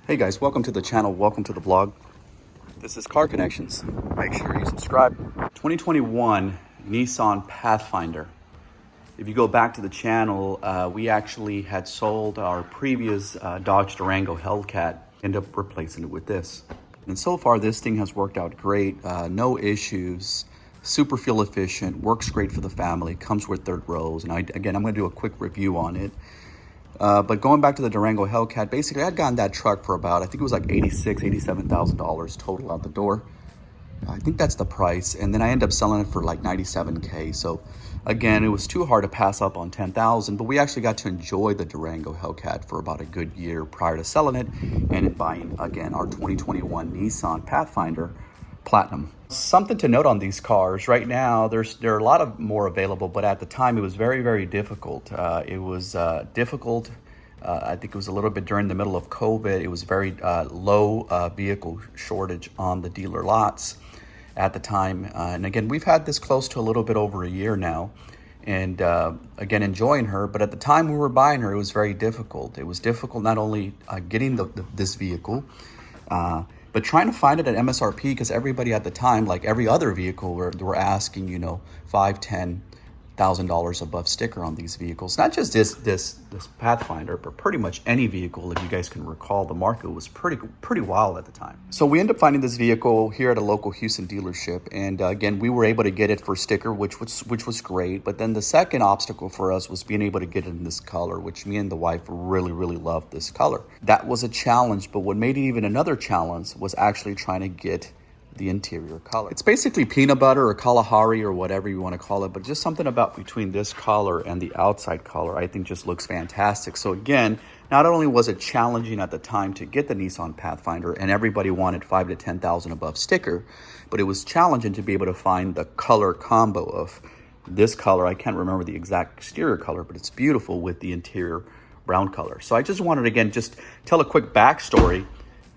Hey guys, welcome to the channel, welcome to the vlog. This is Car Connections. Make sure you subscribe. 2021 Nissan Pathfinder. If you go back to the channel, we actually had sold our previous Dodge Durango Hellcat, ended up replacing it with this. And so far this thing has worked out great, no issues, super fuel efficient, works great for the family, comes with third rows. And again, I'm gonna do a quick review on it. But going back to the Durango Hellcat, basically I'd gotten that truck for about, I think it was like $86,000, $87,000 total out the door. I think that's the price. And then I ended up selling it for like $97K. So again, it was too hard to pass up on $10,000, but we actually got to enjoy the Durango Hellcat for about a good year prior to selling it and buying, again, our 2021 Nissan Pathfinder Platinum. Something to note on these cars right now, there are a lot of more available, but at the time it was very, very difficult. It was difficult. I think it was a little bit during the middle of COVID. It was very low vehicle shortage on the dealer lots at the time. And again, we've had this close to a little bit over a year now. And again, enjoying her. But at the time we were buying her, it was very difficult. It was difficult not only getting this vehicle, but trying to find it at MSRP, because everybody at the time, like every other vehicle, were asking, you know, $5,000, $10,000 above sticker on these vehicles. Not just this Pathfinder, but pretty much any vehicle. If you guys can recall, the market was pretty wild at the time. So we ended up finding this vehicle here at a local Houston dealership, and again, we were able to get it for sticker, which was great. But then the second obstacle for us was being able to get it in this color, which me and the wife really loved this color. That was a challenge, but what made it even another challenge was actually trying to get the interior color. It's basically peanut butter or Kalahari or whatever you want to call it, but just something about between this color and the outside color I think just looks fantastic. So again, not only was it challenging at the time to get the Nissan Pathfinder, and everybody wanted $5,000 to $10,000 above sticker, but it was challenging to be able to find the color combo of this color. I can't remember the exact exterior color, but it's beautiful with the interior brown color. So I just wanted, again, just tell a quick backstory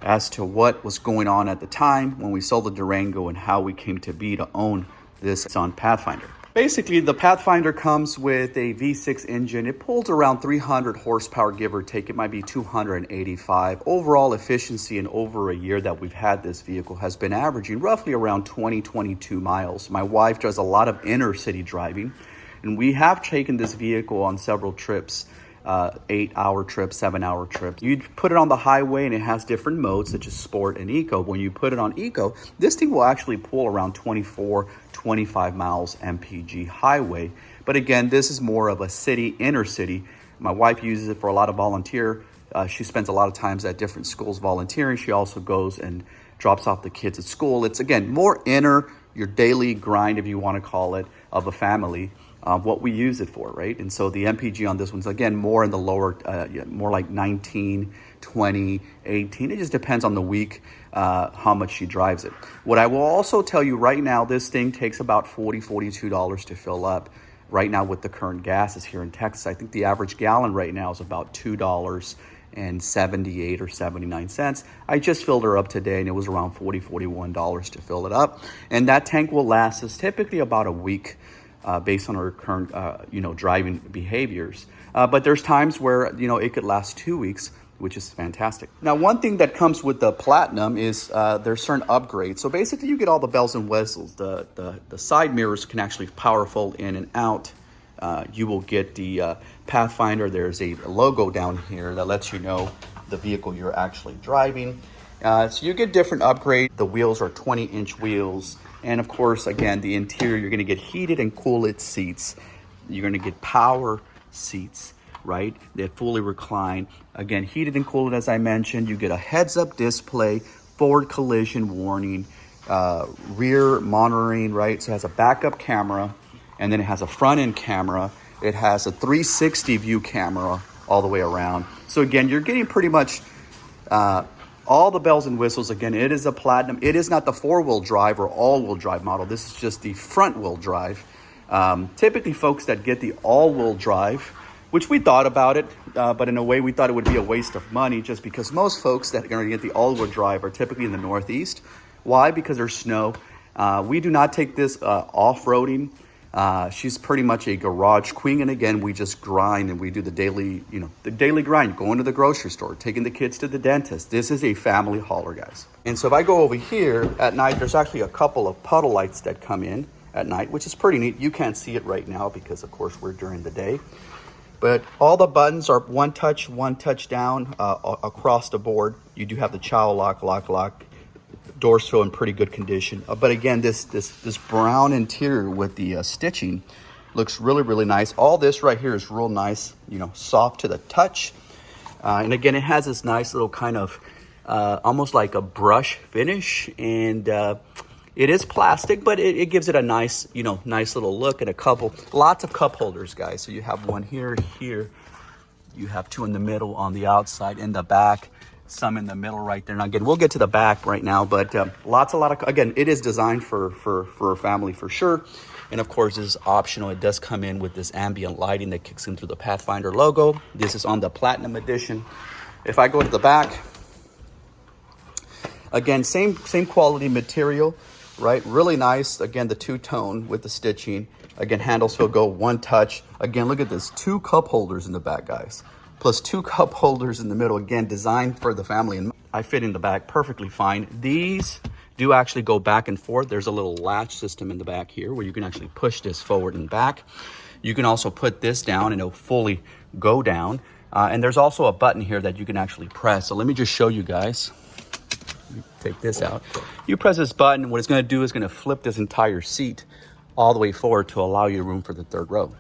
as to what was going on at the time when we sold the Durango and how we came to be to own this Nissan Pathfinder. Basically, the Pathfinder comes with a V6 engine. It pulls around 300 horsepower, give or take. It might be 285. Overall efficiency in over a year that we've had this vehicle has been averaging roughly around 22 miles. My wife does a lot of inner city driving, and we have taken this vehicle on several trips. 8-hour trips, 7-hour trips. You put it on the highway and it has different modes such as sport and eco. When you put it on eco, this thing will actually pull around 24, 25 miles MPG highway. But again, this is more of a city, inner city. My wife uses it for a lot of volunteer. She spends a lot of times at different schools volunteering. She also goes and drops off the kids at school. It's, again, more inner, your daily grind, if you want to call it, of a family. What we use it for, right? And so the MPG on this one's, again, more in the lower, more like 19, 20, 18. It just depends on the week, how much she drives it. What I will also tell you right now, this thing takes about $40, $42 to fill up. Right now with the current gases here in Texas, I think the average gallon right now is about $2.78 or 79 cents. I just filled her up today and it was around $40, $41 to fill it up. And that tank will last us typically about a week. Based on our current, driving behaviors. But there's times where, it could last 2 weeks, which is fantastic. Now, one thing that comes with the Platinum is there's certain upgrades. So basically you get all the bells and whistles. The side mirrors can actually power fold in and out. You will get the Pathfinder. There's a logo down here that lets you know the vehicle you're actually driving. So you get different upgrades. The wheels are 20-inch wheels. And of course, again, the interior, you're going to get heated and cooled seats. You're going to get power seats, right? They fully recline. Again, heated and cooled, as I mentioned. You get a heads-up display, forward collision warning, rear monitoring, right? So it has a backup camera, and then it has a front-end camera. It has a 360 view camera all the way around. So again, you're getting pretty much all the bells and whistles. Again, it is a Platinum. It is not the 4-wheel drive or all-wheel drive model. This is just the front-wheel drive. Typically, folks that get the all-wheel drive, which we thought about it, but in a way we thought it would be a waste of money, just because most folks that are going to get the all-wheel drive are typically in the Northeast. Why? Because there's snow. We do not take this off-roading. She's pretty much a garage queen. And again, we just grind and we do the daily, the daily grind, going to the grocery store, taking the kids to the dentist. This is a family hauler, guys. And so if I go over here at night, there's actually a couple of puddle lights that come in at night, which is pretty neat. You can't see it right now because of course we're during the day. But all the buttons are one touch down across the board. You do have the child lock. Doors feel in pretty good condition. But again, this brown interior with the stitching looks really nice. All this right here is real nice, soft to the touch. And again, it has this nice little kind of almost like a brush finish. And it is plastic, but it gives it a nice, nice little look. And lots of cup holders, guys. So you have one here. You have two in the middle, on the outside, in the back. Some in the middle right there. Now again, we'll get to the back right now, but again, it is designed for a family for sure. And of course, this is optional. It does come in with this ambient lighting that kicks in through the Pathfinder logo. This is on the Platinum edition. If I go to the back, again, same quality material, right? Really nice. Again, the two-tone with the stitching. Again, handles will go one touch. Again, look at this, 2 cup holders in the back, guys. Plus 2 cup holders in the middle, again, designed for the family. And I fit in the back perfectly fine. These do actually go back and forth. There's a little latch system in the back here where you can actually push this forward and back. You can also put this down and it'll fully go down. And there's also a button here that you can actually press. So let me just show you guys. Take this out. You press this button, what it's gonna do is gonna flip this entire seat all the way forward to allow you room for the 3rd row.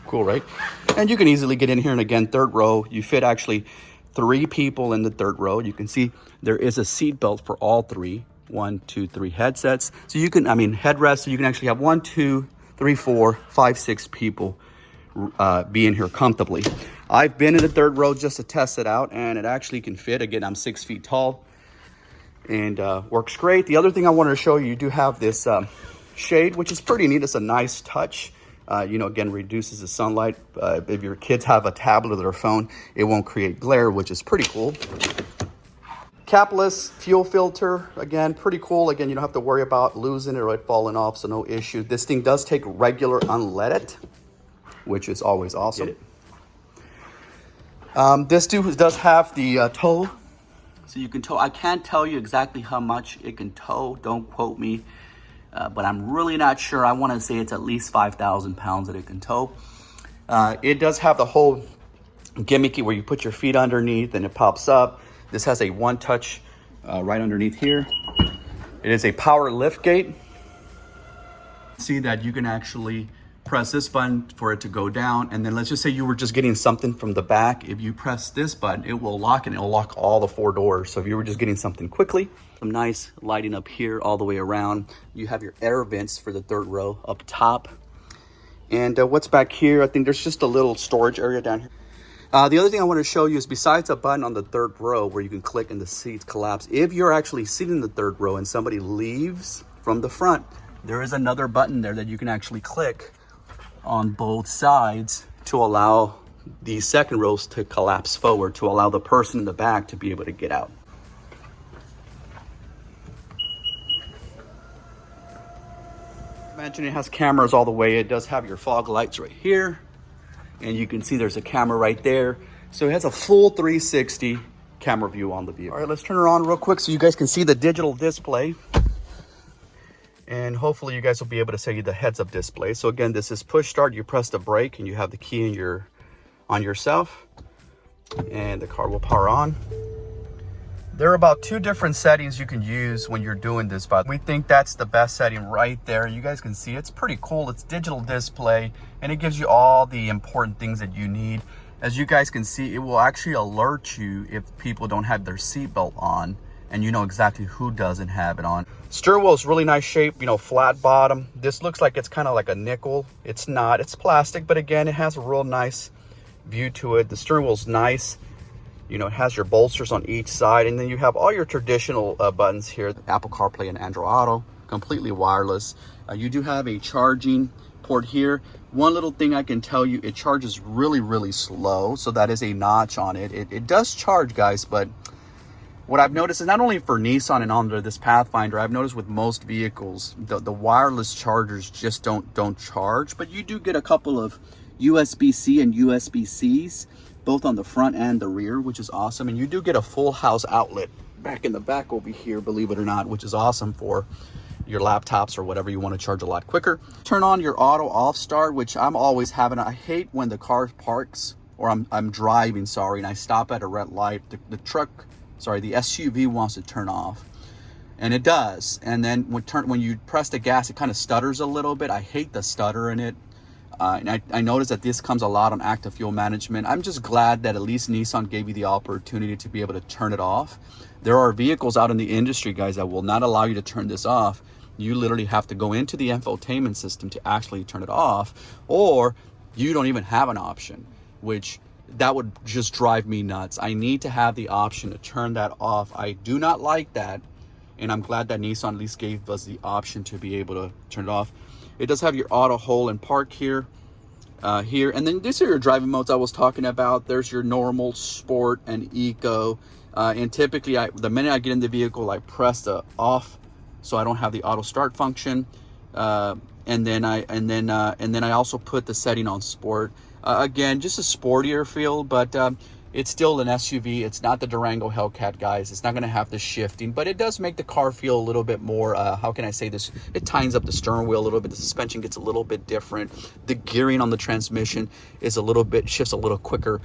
Cool, right? And you can easily get in here, and again, 3rd row, you fit actually 3 people in the 3rd row. You can see there is a seat belt for all 3. 1, 2, 3 headsets. So you can, headrest, so you can actually have 1, 2, 3, 4, 5, 6 people be in here comfortably. I've been in the 3rd row just to test it out, and it actually can fit. Again, I'm 6 feet tall, and works great. The other thing I wanted to show you do have this shade, which is pretty neat. It's a nice touch. Again, reduces the sunlight. If your kids have a tablet or their phone, it won't create glare, which is pretty cool. Capless fuel filter, again, pretty cool. Again, you don't have to worry about losing it or it falling off, so no issue. This thing does take regular unleaded, which is always awesome. This does have the tow, so you can tow. I can't tell you exactly how much it can tow. Don't quote me. But I'm really not sure. I want to say it's at least 5,000 pounds that it can tow. It does have the whole gimmicky where you put your feet underneath and it pops up. This has a one touch right underneath here. It is a power lift gate. See that you can actually press this button for it to go down. And then let's just say you were just getting something from the back. If you press this button, it will lock, and it will lock all the 4 doors. So if you were just getting something quickly, some nice lighting up here all the way around. You have your air vents for the 3rd row up top. And what's back here? I think there's just a little storage area down here. The other thing I want to show you is, besides a button on the 3rd row where you can click and the seats collapse, if you're actually sitting in the 3rd row and somebody leaves from the front, there is another button there that you can actually click on both sides to allow the 2nd rows to collapse forward, to allow the person in the back to be able to get out. Imagine it has cameras all the way. It does have your fog lights right here, and you can see there's a camera right there. So it has a full 360 camera view on the vehicle. All right, let's turn her on real quick so you guys can see the digital display. And hopefully you guys will be able to see the heads-up display. So again, this is push start. You press the brake and you have the key on yourself, and the car will power on. There are about 2 different settings you can use when you're doing this, but we think that's the best setting right there. You guys can see it's pretty cool. It's digital display, and it gives you all the important things that you need. As you guys can see, it will actually alert you if people don't have their seatbelt on, and you know exactly who doesn't have it on. Steering wheel is really nice shape, flat bottom. This looks like it's kind of like a nickel. It's not, it's plastic, but again, it has a real nice view to it. The steering wheel's nice. It has your bolsters on each side, and then you have all your traditional buttons here. Apple CarPlay and Android Auto, completely wireless. You do have a charging port here. One little thing I can tell you, it charges really slow, so that is a notch on it. It does charge, guys, but What I've noticed is not only for Nissan and under this Pathfinder, I've noticed with most vehicles, the wireless chargers just don't charge, but you do get a couple of USB-C and USB-Cs, both on the front and the rear, which is awesome. And you do get a full house outlet back in the back over here, believe it or not, which is awesome for your laptops or whatever you want to charge a lot quicker. Turn on your auto off start, which I'm always having. I hate when the car parks, or I'm driving, sorry, and I stop at a red light. The SUV wants to turn off, and it does. And then when you press the gas, it kind of stutters a little bit. I hate the stutter in it. And I noticed that this comes a lot on active fuel management. I'm just glad that at least Nissan gave you the opportunity to be able to turn it off. There are vehicles out in the industry, guys, that will not allow you to turn this off. You literally have to go into the infotainment system to actually turn it off, or you don't even have an option, which that would just drive me nuts. I need to have the option to turn that off. I do not like that, and I'm glad that Nissan at least gave us the option to be able to turn it off. It does have your auto hold and park here, and then these are your driving modes I was talking about. There's your normal, sport, and eco. And typically, the minute I get in the vehicle, I press the off, so I don't have the auto start function. And then I also put the setting on sport. Again, just a sportier feel, but it's still an SUV. It's not the Durango Hellcat, guys. It's not going to have the shifting, but it does make the car feel a little bit more, how can I say this? It tightens up the steering wheel a little bit. The suspension gets a little bit different. The gearing on the transmission is shifts a little quicker.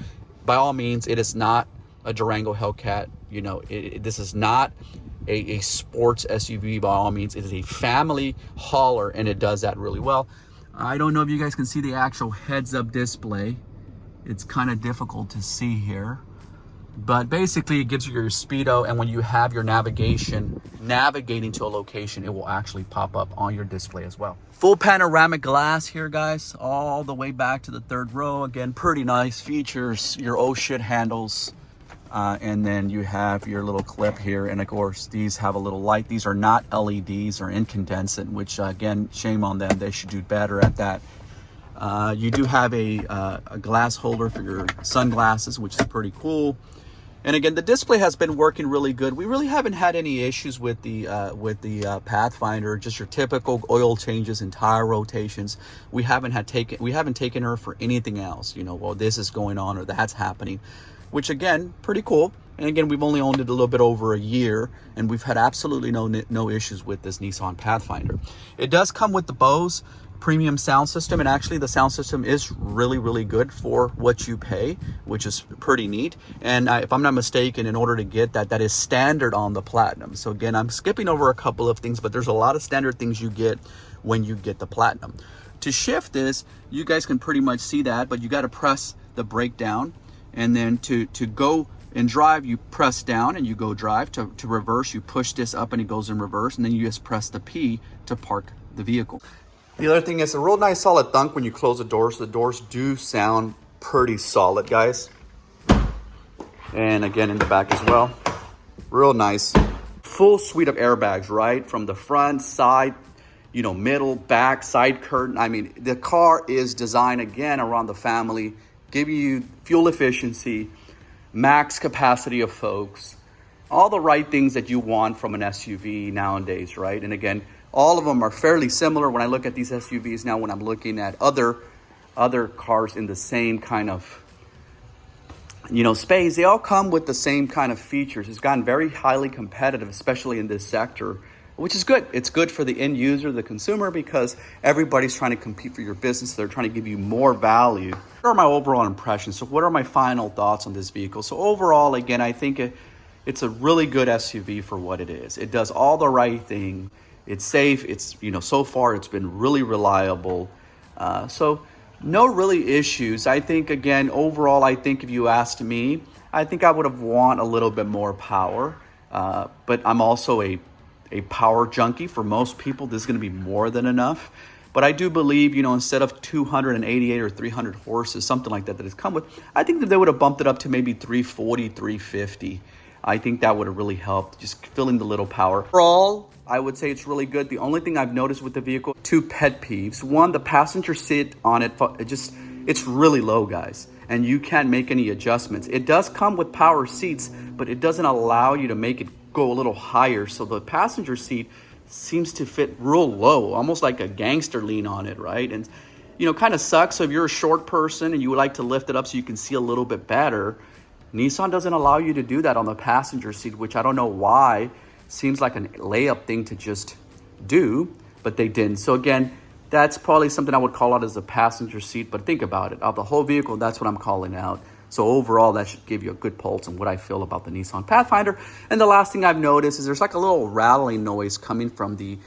By all means, it is not a Durango Hellcat. You know, this is not a sports SUV by all means. It is a family hauler, and it does that really well. I don't know if you guys can see the actual heads-up display. It's kind of difficult to see here, but basically it gives you your speedo, and when you have your navigating to a location, it will actually pop up on your display as well. Full panoramic glass here, guys, all the way back to the third row. Again, pretty nice features. Your oh shit handles, and then you have your little clip here, and of course these have a little light. These are not LEDs or incandescent, which again, shame on them. They should do better at that. You do have a glass holder for your sunglasses, which is pretty cool. And again, the display has been working really good. We really haven't had any issues with the Pathfinder. Just your typical oil changes and tire rotations. We haven't taken her for anything else. You know, well, this is going on or that's happening, which again, pretty cool. And again, we've only owned it a little bit over a year, and we've had absolutely no issues with this Nissan Pathfinder. It does come with the Bose premium sound system, and actually the sound system is really good for what you pay, which is pretty neat. And if I'm not mistaken, in order to get that is standard on the Platinum. So again, I'm skipping over a couple of things, but there's a lot of standard things you get when you get the Platinum. To shift this, you guys can pretty much see that, but you got to press the brake down, and then to go and drive, you press down and you go drive. To reverse, you push this up and it goes in reverse, and then you just press the P to park the vehicle. The other thing is a real nice solid thunk when you close the doors. The doors do sound pretty solid, guys. And again, in the back as well. Real nice. Full suite of airbags, right? From the front, side, you know, middle, back, side curtain. I mean, the car is designed, again, around the family, giving you fuel efficiency, max capacity of folks, all the right things that you want from an SUV nowadays, right? And again, all of them are fairly similar. When I look at these SUVs now, when I'm looking at other cars in the same kind of, you know, space, they all come with the same kind of features. It's gotten very highly competitive, especially in this sector, which is good. It's good for the end user, the consumer, because everybody's trying to compete for your business. They're trying to give you more value. What are my overall impressions? So what are my final thoughts on this vehicle? So overall, again, I think it's a really good SUV for what it is. It does all the right thing. It's safe. It's, you know, so far it's been really reliable. So no really issues. I think, again, overall, I think if you asked me, I think I would have want a little bit more power. But I'm also a power junkie. For most people, this is going to be more than enough. But I do believe, you know, instead of 288 or 300 horses, something like that it's come with, I think that they would have bumped it up to maybe 340, 350. I think that would have really helped, just filling the little power. Overall, I would say it's really good. The only thing I've noticed with the vehicle, two pet peeves. One, the passenger seat on it, it's really low, guys. and you can't make any adjustments. It does come with power seats, but it doesn't allow you to make it go a little higher. So the passenger seat seems to fit real low, almost like a gangster lean on it, right? And kind of sucks. So if you're a short person and you would like to lift it up so you can see a little bit better, Nissan doesn't allow you to do that on the passenger seat, which I don't know why. Seems like a layup thing to just do, but they didn't. So again, that's probably something I would call out as a passenger seat, but think about it. Of the whole vehicle, that's what I'm calling out. So overall, that should give you a good pulse on what I feel about the Nissan Pathfinder. And the last thing I've noticed is there's like a little rattling noise coming from the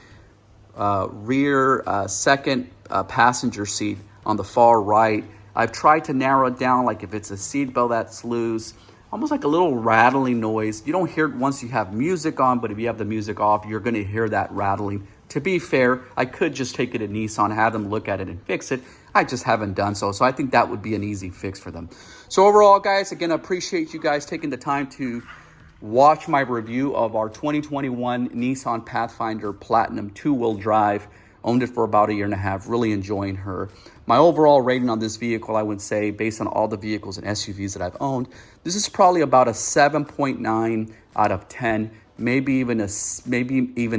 rear second passenger seat on the far right. I've tried to narrow it down, like if it's a seatbelt that's loose, almost like a little rattling noise. You don't hear it once you have music on, but if you have the music off, you're going to hear that rattling. To be fair, I could just take it to Nissan, have them look at it and fix it. I just haven't done so. So I think that would be an easy fix for them. So overall, guys, again, I appreciate you guys taking the time to watch my review of our 2021 Nissan Pathfinder Platinum two-wheel drive. Owned it for about 1.5 years, really enjoying her. My overall rating on this vehicle, I would say, based on all the vehicles and SUVs that I've owned, this is probably about a 7.9 out of 10, maybe even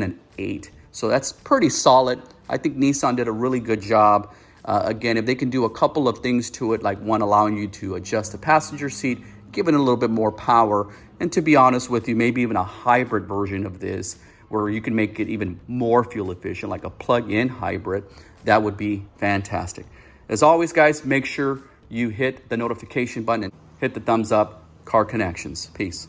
an 8. So that's pretty solid. I think Nissan did a really good job. Again, if they can do a couple of things to it, like one, allowing you to adjust the passenger seat, giving it a little bit more power, and to be honest with you, maybe even a hybrid version of this, where you can make it even more fuel efficient, like a plug-in hybrid, that would be fantastic. As always, guys, make sure you hit the notification button and hit the thumbs up. Car Connections. Peace.